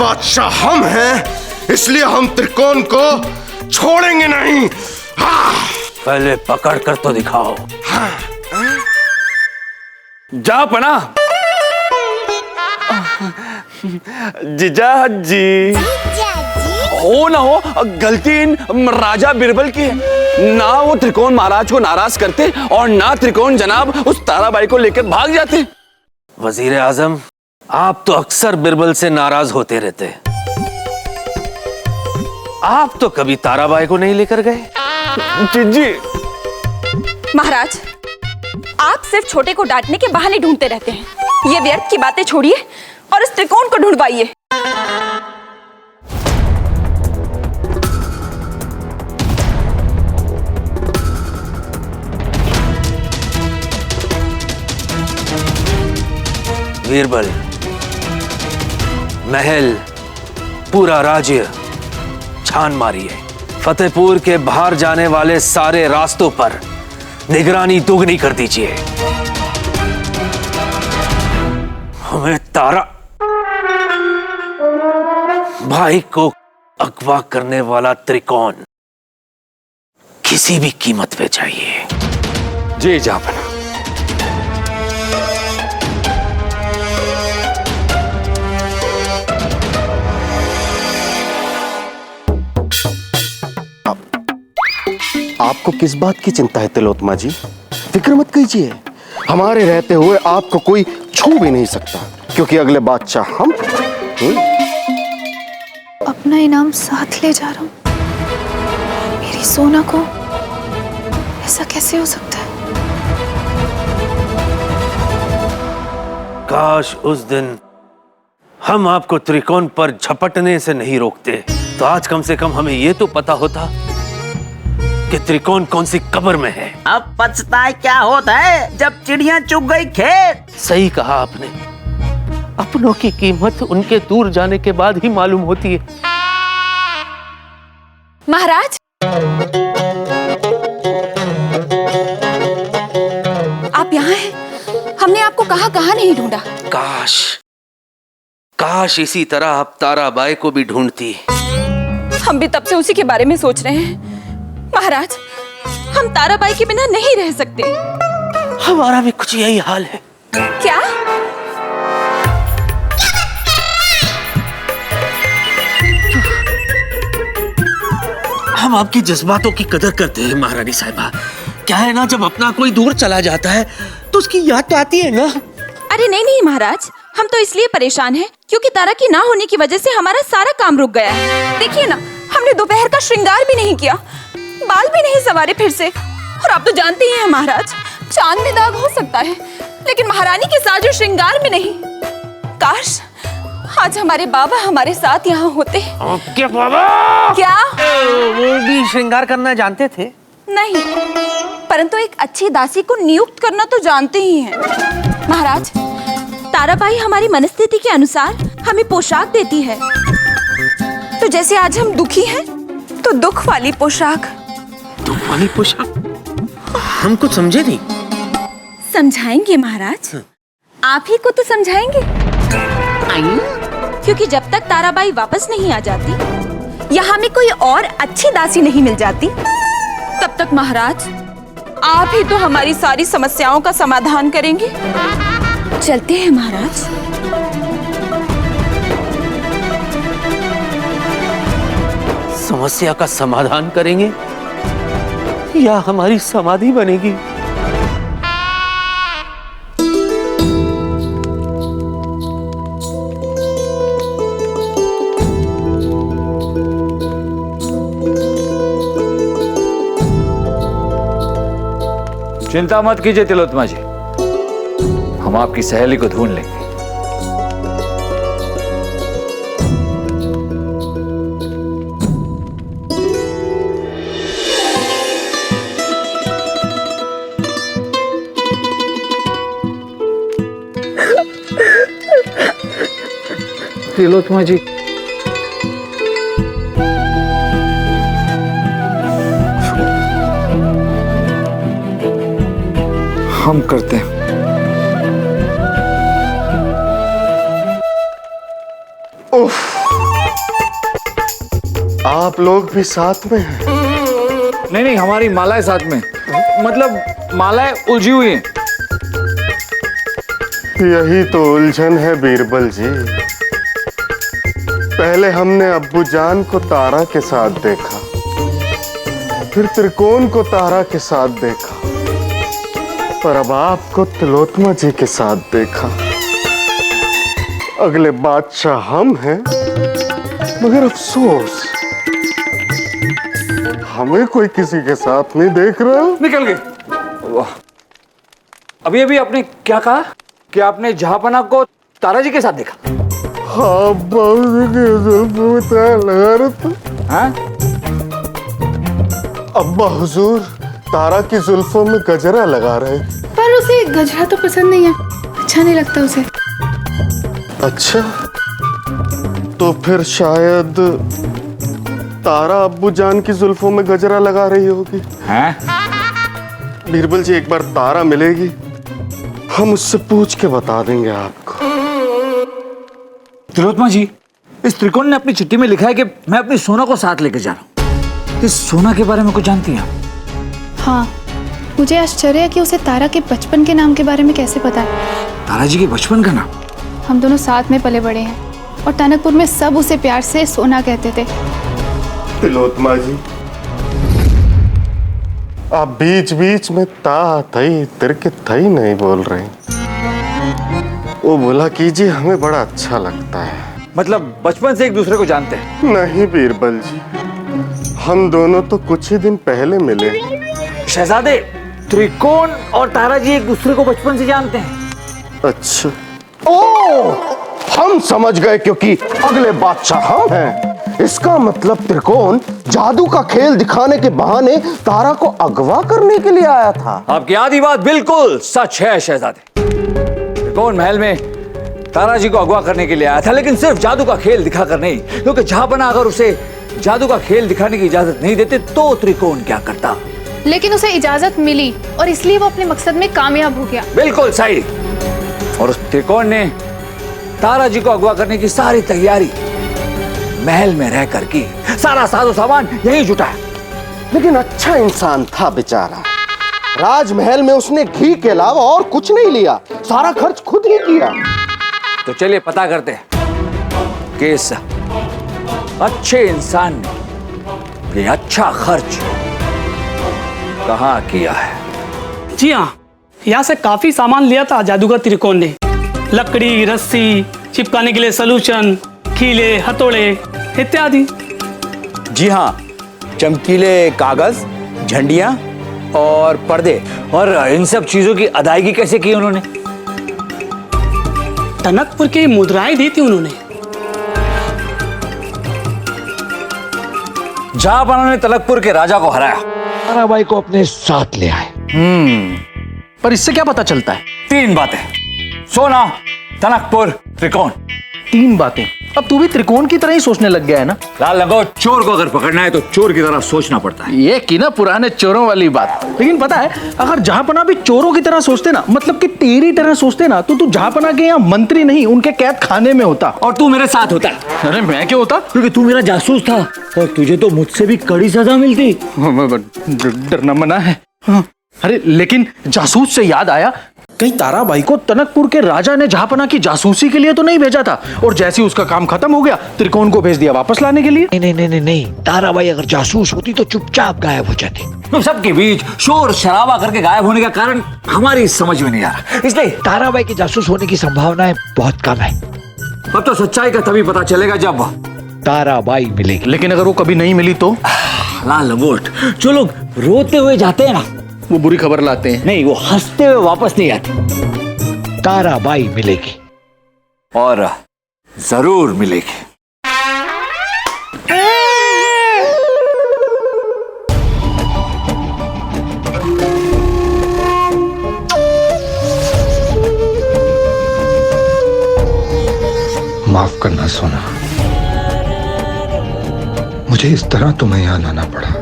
बादशाह हम हैं, इसलिए हम त्रिकोण को छोड़ेंगे नहीं। पहले पकड़ कर तो दिखाओ। जा पना। जीजा जी हो ना हो गलती इन राजा बिरबल की है। ना वो त्रिकोण महाराज को नाराज करते और ना त्रिकोण जनाब उस ताराबाई को लेकर भाग जाते। वजीर आजम, आप तो अक्सर बिरबल से नाराज होते रहते, आप तो कभी ताराबाई को नहीं लेकर गए। जी महाराज, आप सिर्फ छोटे को डांटने के बहाने ढूंढते रहते हैं। ये व्यर्थ की बातें छोड़िए और इस त्रिकोण को ढूंढवाइए। बीरबल, महल, पूरा राज्य छान मारिए। फतेहपुर के बाहर जाने वाले सारे रास्तों पर निगरानी दोगुनी कर दीजिए। हमें तारा भाई को अगवा करने वाला त्रिकोण किसी भी कीमत पे चाहिए। जी जापना। आपको किस बात की चिंता है तिलोत्तमा जी? फिक्र मत कीजिए, हमारे रहते हुए आपको कोई छू भी नहीं सकता, क्योंकि अगले बादशाह हम। अपना इनाम साथ ले जा रहा हूं। मेरी सोना को ऐसा कैसे हो सकता है? काश उस दिन हम आपको त्रिकोण पर झपटने से नहीं रोकते, तो आज कम से कम हमें यह तो पता होता कि त्रिकोण कौन सी कब्र में है। अब पछताए क्या होता है जब चिड़िया चुग गई खेत। सही कहा आपने, अपनों की कीमत उनके दूर जाने के बाद ही मालूम होती है। महाराज, आप यहाँ हैं। हमने आपको कहाँ नहीं ढूंढा। काश काश इसी तरह आप ताराबाई को भी ढूंढती। हम भी तब से उसी के बारे में सोच रहे हैं। महाराज, हम ताराबाई के बिना नहीं रह सकते। हमारा भी कुछ यही हाल है। क्या? हम आपकी जज्बातों की कदर करते हैं महारानी साहिबा। क्या है ना, जब अपना कोई दूर चला जाता है तो उसकी याद तो आती है ना। अरे नहीं महाराज, हम तो इसलिए परेशान हैं क्योंकि तारा की ना होने की वजह से हमारा सारा काम रुक गया है। देखिए ना, हमने दोपहर का श्रृंगार भी नहीं किया, बाल भी नहीं संवारे फिर से। और आप तो जानते ही हैं महाराज, चांद में दाग हो सकता है लेकिन महारानी के साथ जो श्रृंगार में नहीं। काश आज हमारे बाबा हमारे साथ यहाँ होते। क्या बाबा? क्या वो भी श्रृंगार करना जानते थे? नहीं, परंतु एक अच्छी दासी को नियुक्त करना तो जानते ही हैं। महाराज, ताराबाई हमारी मनस्थिति के अनुसार हमें पोशाक देती है। तो जैसे आज हम दुखी हैं, तो दुख वाली पोशाक। दुख वाली पोशाक? हम कुछ समझे नहीं। समझाएंगे महाराज, आप ही को तो समझाएंगे। क्योंकि जब तक ताराबाई वापस नहीं आ जाती या हमें कोई और अच्छी दासी नहीं मिल जाती, तब तक महाराज आप ही तो हमारी सारी समस्याओं का समाधान करेंगे। चलते हैं महाराज। समस्या का समाधान करेंगे या हमारी समाधि बनेगी? चिंता मत कीजिए तिलोत्तमा जी, हम आपकी सहेली को ढूंढ लेंगे। तिलोत्तमा जी, हम करते हैं। उफ, आप लोग भी साथ में हैं? नहीं नहीं, हमारी मालाएं साथ में, मतलब मालाएं उलझी हुई हैं। यही तो उलझन है बीरबल जी। पहले हमने अब्बू जान को तारा के साथ देखा, फिर त्रिकोण को तारा के साथ देखा, पर अब आपको तिलोत्मा जी के साथ देखा। अगले बादशाह हम हैं, मगर अफसोस हमें कोई किसी के साथ नहीं देख रहा। निकल गए। वाह। अभी अभी आपने क्या कहा कि आपने जहांपना को तारा जी के साथ देखा? हाँ, बाबू के जुल्फों में ताला लगा रहा था। हाँ? अब्बा हुजूर तारा की जुल्फों में गजरा लगा रहे। पर उसे गजरा तो पसंद नहीं है, अच्छा नहीं लगता उसे। अच्छा, तो फिर शायद तारा अब्बू जान की जुल्फों में गजरा लगा रही होगी। हैं? बीरबल जी, एक बार तारा मिलेगी, हम उससे पूछ के बता देंगे आपको। तिलोत्मा जी, इस त्रिकोण ने अपनी चिट्ठी में लिखा है कि मैं अपनी सोना को साथ लेकर जा रहा हूँ। इस सोना के बारे में कुछ जानती हैं? हाँ, मुझे आश्चर्य है कि उसे तारा के बचपन के नाम के बारे में कैसे पता है। तारा जी के बचपन का नाम? हम दोनों साथ में पले बड़े हैं और टनकपुर में सब उसे प्यार से सोना कहते थे। तिलोत्मा जी, आप बीच बीच में ता थई तिरके थई नहीं बोल रहे। वो बोला कीजिए, हमें बड़ा अच्छा लगता है। मतलब बचपन से एक दूसरे को जानते हैं? नहीं बीरबल जी, हम दोनों तो कुछ ही दिन पहले मिले। शहजादे, त्रिकोण और तारा जी एक दूसरे को बचपन से जानते हैं। अच्छा, ओ, हम समझ गए, क्योंकि अगले बादशाह हम हैं। इसका मतलब त्रिकोण जादू का खेल दिखाने के बहाने तारा को अगवा करने के लिए आया था। आपकी आधी बात बिल्कुल सच है शहजादे। त्रिकोण महल में तारा जी को अगवा करने के लिए आया था, लेकिन सिर्फ जादू का खेल दिखाकर नहीं, क्योंकि जहांपना अगर उसे जादू का खेल दिखाने की इजाजत नहीं देते तो त्रिकोण क्या करता। लेकिन उसे इजाजत मिली और इसलिए वो अपने मकसद में कामयाब हो गया। बिल्कुल सही। और उस त्रिकोण ने तारा जी को अगवा करने की सारी तैयारी महल में रह कर की, सारा साजो सामान यही जुटाया। लेकिन अच्छा इंसान था बेचारा। राजमहल में उसने घी के अलावा और कुछ नहीं लिया, सारा खर्च खुद ही किया। तो चलिए पता करते हैं कि इस अच्छे इंसान ने ये अच्छा खर्च कहाँ किया है। जी हाँ, यहाँ से काफी सामान लिया था जादूगर त्रिकोण ने। लकड़ी, रस्सी, चिपकाने के लिए सलूशन, खीले, हथौड़े इत्यादि। जी हाँ, चमकीले कागज, झंडियां और पर्दे। और इन सब चीजों की अदायगी कैसे की उन्होंने? टनकपुर की मुद्राएं दी थी उन्होंने। जहांपना ने तलकपुर के राजा को हराया, ताराबाई को अपने साथ ले आए। पर इससे क्या पता चलता है? 3 बातें: सोना, टनकपुर, त्रिकोण। 3 बातें। अब तू भी त्रिकोण की तरह ही सोचने लग गया है ना? लाल लंगोट, चोर को अगर पकड़ना है तो चोर की तरह सोचना पड़ता है। ये की ना पुराने चोरों वाली बात। लेकिन पता है, अगर जहांपना भी चोरों की तरह सोचते ना, मतलब कि तेरी तरह सोचते ना, तो तू जहांपना के यहाँ मंत्री नहीं, उनके कैद खाने में होता। और तू मेरे साथ होता। अरे मैं क्यों होता? क्योंकि तू मेरा जासूस था और तुझे तो मुझसे भी कड़ी सजा मिलती। डरना मना है। हाँ। अरे लेकिन जासूस से याद आया, कहीं ताराबाई को टनकपुर के राजा ने जहांपना की जासूसी के लिए तो नहीं भेजा था, और जैसे ही उसका काम खत्म हो गया त्रिकोण को भेज दिया वापस लाने के लिए? नहीं, ताराबाई अगर जासूस होती तो चुपचाप गायब हो जाती। तुम सबके बीच शोर शराबा करके गायब होने का कारण हमारी समझ में नहीं आ रहा, इसलिए ताराबाई के जासूस होने की संभावनाएं बहुत कम है। अब तो सच्चाई का तभी पता चलेगा जब ताराबाई मिलेगी। लेकिन अगर वो कभी नहीं मिली तो? लाल लंगोट, जो लोग रोते हुए जाते हैं ना, वो बुरी खबर लाते हैं। नहीं, वो हंसते हुए वापस नहीं आते। ताराबाई मिलेगी, और जरूर मिलेगी। माफ करना सोना, मुझे इस तरह तुम्हें यहां लाना पड़ा,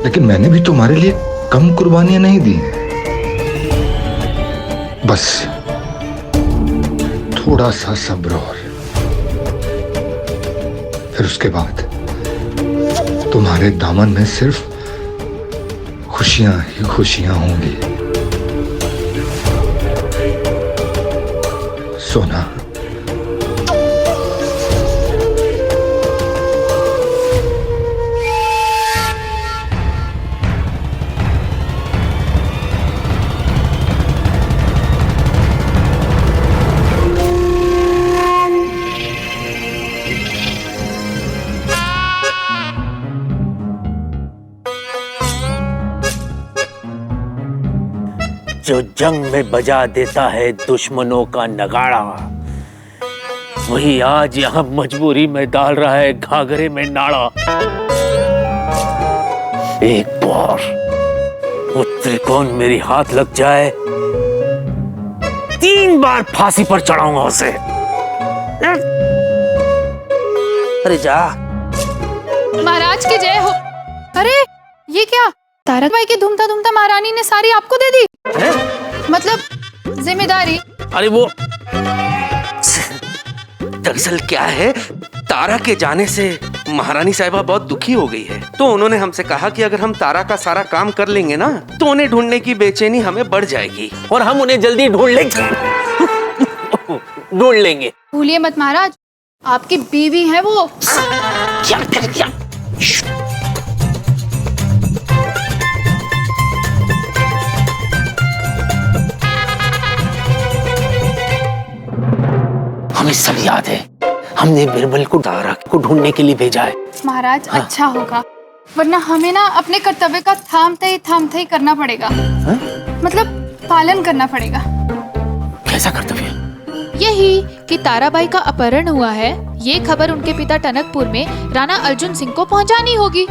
लेकिन मैंने भी तुम्हारे लिए कम कुर्बानियां नहीं दी। बस थोड़ा सा सब्र और फिर उसके बाद तुम्हारे दामन में सिर्फ खुशियां ही खुशियां होंगी। सोना, जो जंग में बजा देता है दुश्मनों का नगाड़ा, वही आज यहाँ मजबूरी में डाल रहा है घाघरे में नाड़ा। एक बार वो त्रिकोण मेरी हाथ लग जाए, 3 बार फांसी पर चढ़ाऊंगा उसे। अरे जा। महाराज की जय हो। अरे ये क्या, तारक भाई की धूमता धूमता महारानी ने सारी आपको दे दी है? मतलब जिम्मेदारी। अरे वो दरअसल क्या है, तारा के जाने से महारानी साहिबा बहुत दुखी हो गई है, तो उन्होंने हमसे कहा कि अगर हम तारा का सारा काम कर लेंगे ना, तो उन्हें ढूंढने की बेचैनी हमें बढ़ जाएगी और हम उन्हें जल्दी ढूंढ लेंगे। भूलिए मत महाराज, आपकी बीवी है वो। क्या? हमें सब याद है, हमने बिरबल को तारा को ढूंढने के लिए भेजा है। महाराज अच्छा होगा, वरना हमें ना अपने कर्तव्य का थामते ही करना पड़ेगा। मतलब पालन करना पड़ेगा। कैसा कर्तव्य? यही कि ताराबाई का अपहरण हुआ है, ये खबर उनके पिता टनकपुर में राणा अर्जुन सिंह को पहुंचानी होगी।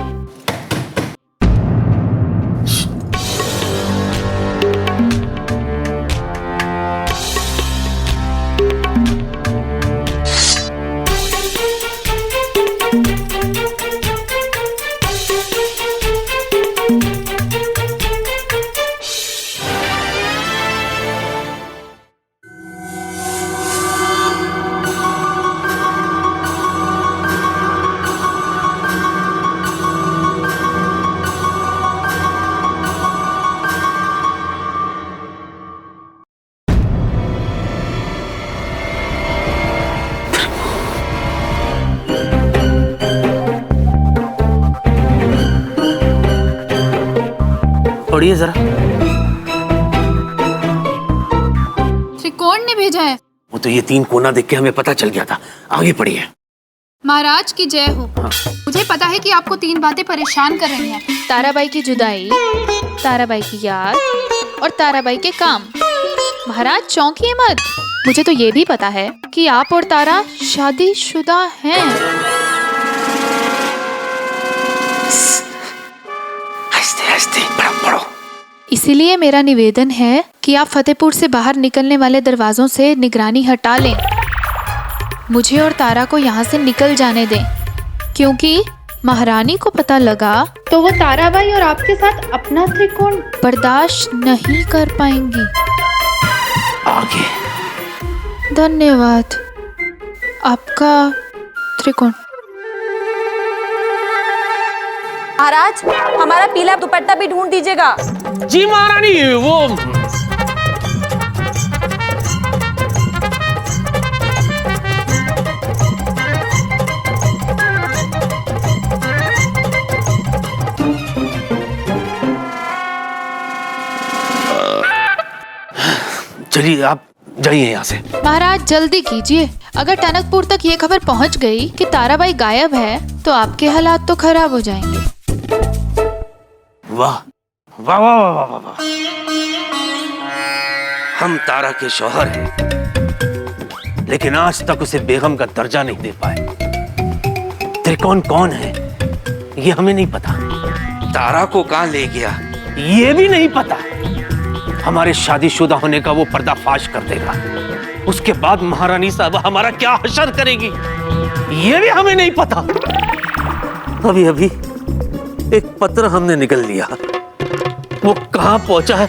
पढ़िए जरा। त्रिकोण ने भेजा है। वो तो ये 3 कोना देख के हमें पता चल गया था। आगे पढ़िए। महाराज की जय हो। मुझे पता है कि आपको 3 बातें परेशान कर रही हैं। ताराबाई की जुदाई, ताराबाई की याद और ताराबाई के काम। महाराज चौंकिए मत, मुझे तो ये भी पता है कि आप और तारा शादीशुदा हैं। हंसते पढ़ो। इसीलिए मेरा निवेदन है कि आप फतेहपुर से बाहर निकलने वाले दरवाजों से निगरानी हटा लें। मुझे और तारा को यहाँ से निकल जाने दें, क्योंकि महारानी को पता लगा तो वो ताराबाई और आपके साथ अपना त्रिकोण बर्दाश्त नहीं कर पाएंगी। आगे। धन्यवाद। आपका त्रिकोण। महाराज, हमारा पीला दुपट्टा भी ढूंढ दीजिएगा। जी महारानी, वो चलिए आप जाइए यहाँ से। महाराज जल्दी कीजिए, अगर टनकपुर तक ये खबर पहुँच गई कि ताराबाई गायब है तो आपके हालात तो खराब हो जाएंगे। वाह वाह वाह वाह वाह वाह, हम तारा के शौहर हैं, लेकिन आज तक उसे बेगम का दर्जा नहीं दे पाए। त्रिकोण कौन है ये हमें नहीं पता। तारा को कहाँ ले गया ये भी नहीं पता। हमारे शादीशुदा होने का वो पर्दाफाश कर देगा, उसके बाद महारानी साहब हमारा क्या हशर करेगी ये भी हमें नहीं पता। अभी अभी एक पत्र हमने निकल लिया, वो कहां पहुंचा है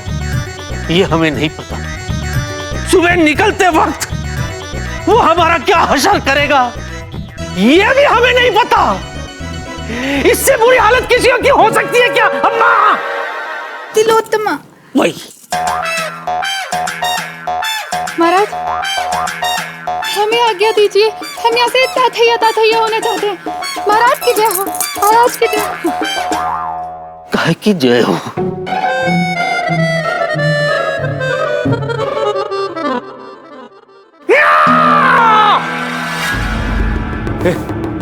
ये हमें नहीं पता। सुबह निकलते वक्त वो हमारा क्या हशर करेगा ये भी हमें नहीं पता। इससे बुरी हालत किसी की हो सकती है क्या अम्मा? तिलोत्तमा। वही महाराज, हमें आज्ञा दीजिए, हम यहाँ से ताथैया होने चाहते हैं। महाराज की जय हो, महाराज की जय हो। काहे की जय हो?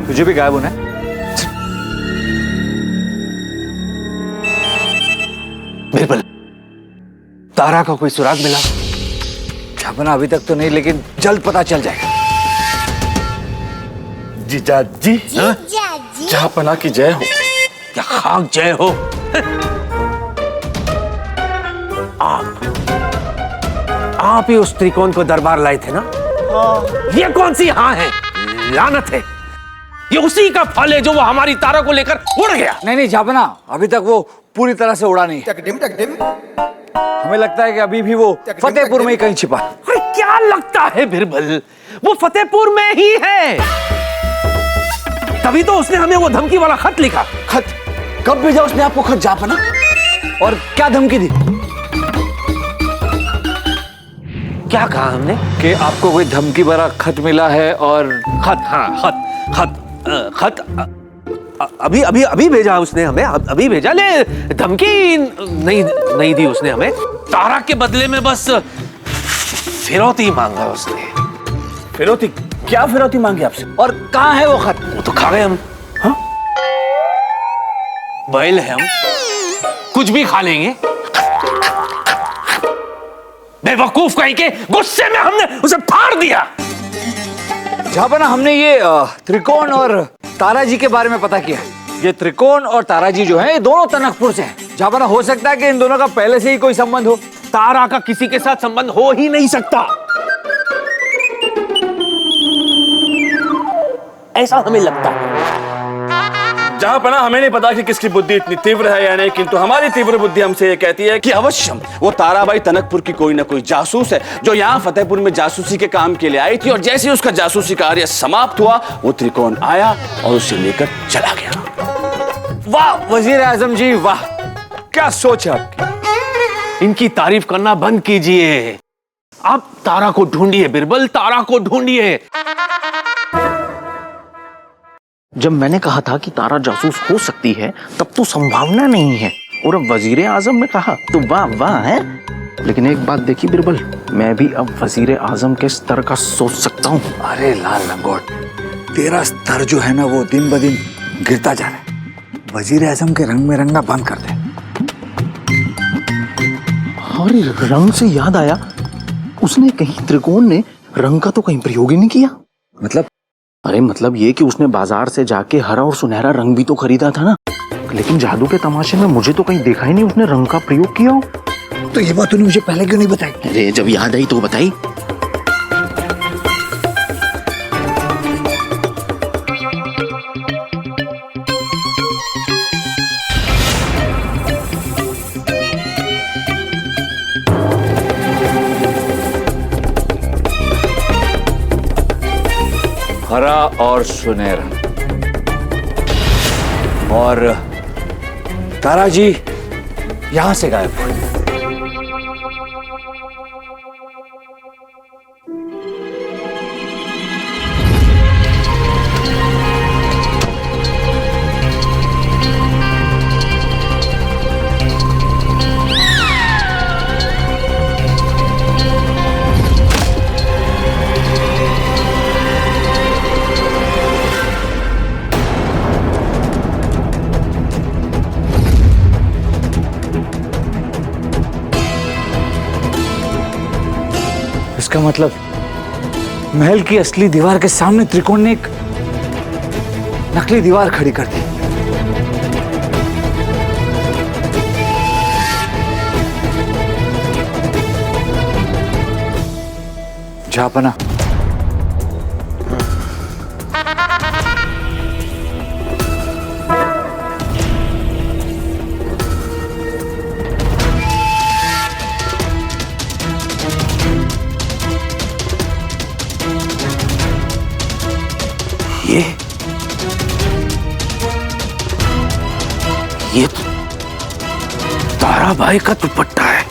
तुझे भी गायब होना है? बिरबल, तारा का कोई सुराग मिला? झापना अभी तक तो नहीं, लेकिन जल्द पता चल जाएगा। जीजा जी, जहापना की जय हो। क्या खाक जय हो? आप ही उस त्रिकोण को दरबार लाए थे ना? ये कौन सी हाँ है? लानत है, ये उसी का फल है जो वो हमारी तारा को लेकर उड़ गया। नहीं झापना, अभी तक वो पूरी तरह से उड़ा नहीं। हमें लगता है कि अभी भी वो फतेहपुर में ही कहीं छिपा है। अरे क्या लगता है बिरबल, वो फतेहपुर में ही है। तभी तो उसने हमें वो धमकी वाला खत लिखा। खत? कब भेजा उसने आपको खत झापना? और क्या धमकी दी? क्या कहा हमने? कि आपको कोई धमकी भरा खत मिला है और खत? हाँ, खत अभी अभी अभी भेजा उसने हमें, अभी भेजा। ले धमकी नहीं दी उसने हमें। तारा के बदले में बस फिरौती मांगा उसने। फिरौती? क्या फिरौती मांगी आपसे? और कहाँ है वो खत? वो तो खा गए हम। हाँ? बैल है हम, कुछ भी खा लेंगे। बेवकूफ कहीं के, गुस्से में हमने उसे फाड़ दिया। झापना, हमने ये त्रिकोण और तारा जी के बारे में पता किया। ये त्रिकोण और तारा जी जो हैं, ये दोनों टनकपुर से हैं। झापना, हो सकता है कि इन दोनों का पहले से ही कोई संबंध हो। तारा का किसी के साथ संबंध हो ही नहीं सकता, ऐसा हमें लगता है। जहापना, हमें नहीं पता कि किसकी बुद्धि इतनी तीव्र है या नहीं, किंतु हमारी तीव्र बुद्धि हमसे ये कहती है कि अवश्य वो ताराबाई टनकपुर की कोई ना कोई जासूस है, जो यहाँ फतेहपुर में जासूसी के काम के लिए आई थी। और जैसे ही उसका जासूसी कार्य समाप्त हुआ, वो त्रिकोण आया और उसे लेकर चला गया। वाह वजीर आजम जी, वाह, क्या सोच है आपकी। इनकी तारीफ करना बंद कीजिए। आप तारा को ढूंढिए बिरबल, तारा को ढूंढिए। जब मैंने कहा था कि तारा जासूस हो सकती है, तब तो संभावना नहीं है, और अब वजीर आजम ने कहा तो वाह वाह है। लेकिन एक बात देखी बिरबल, मैं भी अब वजीर आजम के स्तर का सोच सकता हूँ। अरे लाल लंगोट, तेरा स्तर जो है ना, वो दिन ब दिन गिरता जा रहा है। वजीर आजम के रंग में रंगना बंद कर दे। और रंग से याद आया, उसने कहीं त्रिकोण ने रंग का तो कहीं प्रयोग ही नहीं किया। मतलब? अरे मतलब ये कि उसने बाजार से जाके हरा और सुनहरा रंग भी तो खरीदा था ना, लेकिन जादू के तमाशे में मुझे तो कहीं देखा ही नहीं उसने रंग का प्रयोग किया हो। तो ये बात तूने मुझे पहले क्यों नहीं बताई? अरे जब याद आई तो बताई। हरा और सुनहरा, और तारा जी यहां से गायब हुए। इसका मतलब महल की असली दीवार के सामने त्रिकोण ने एक नकली दीवार खड़ी कर दी। झापना, ये तो ताराबाई का दुपट्टा है।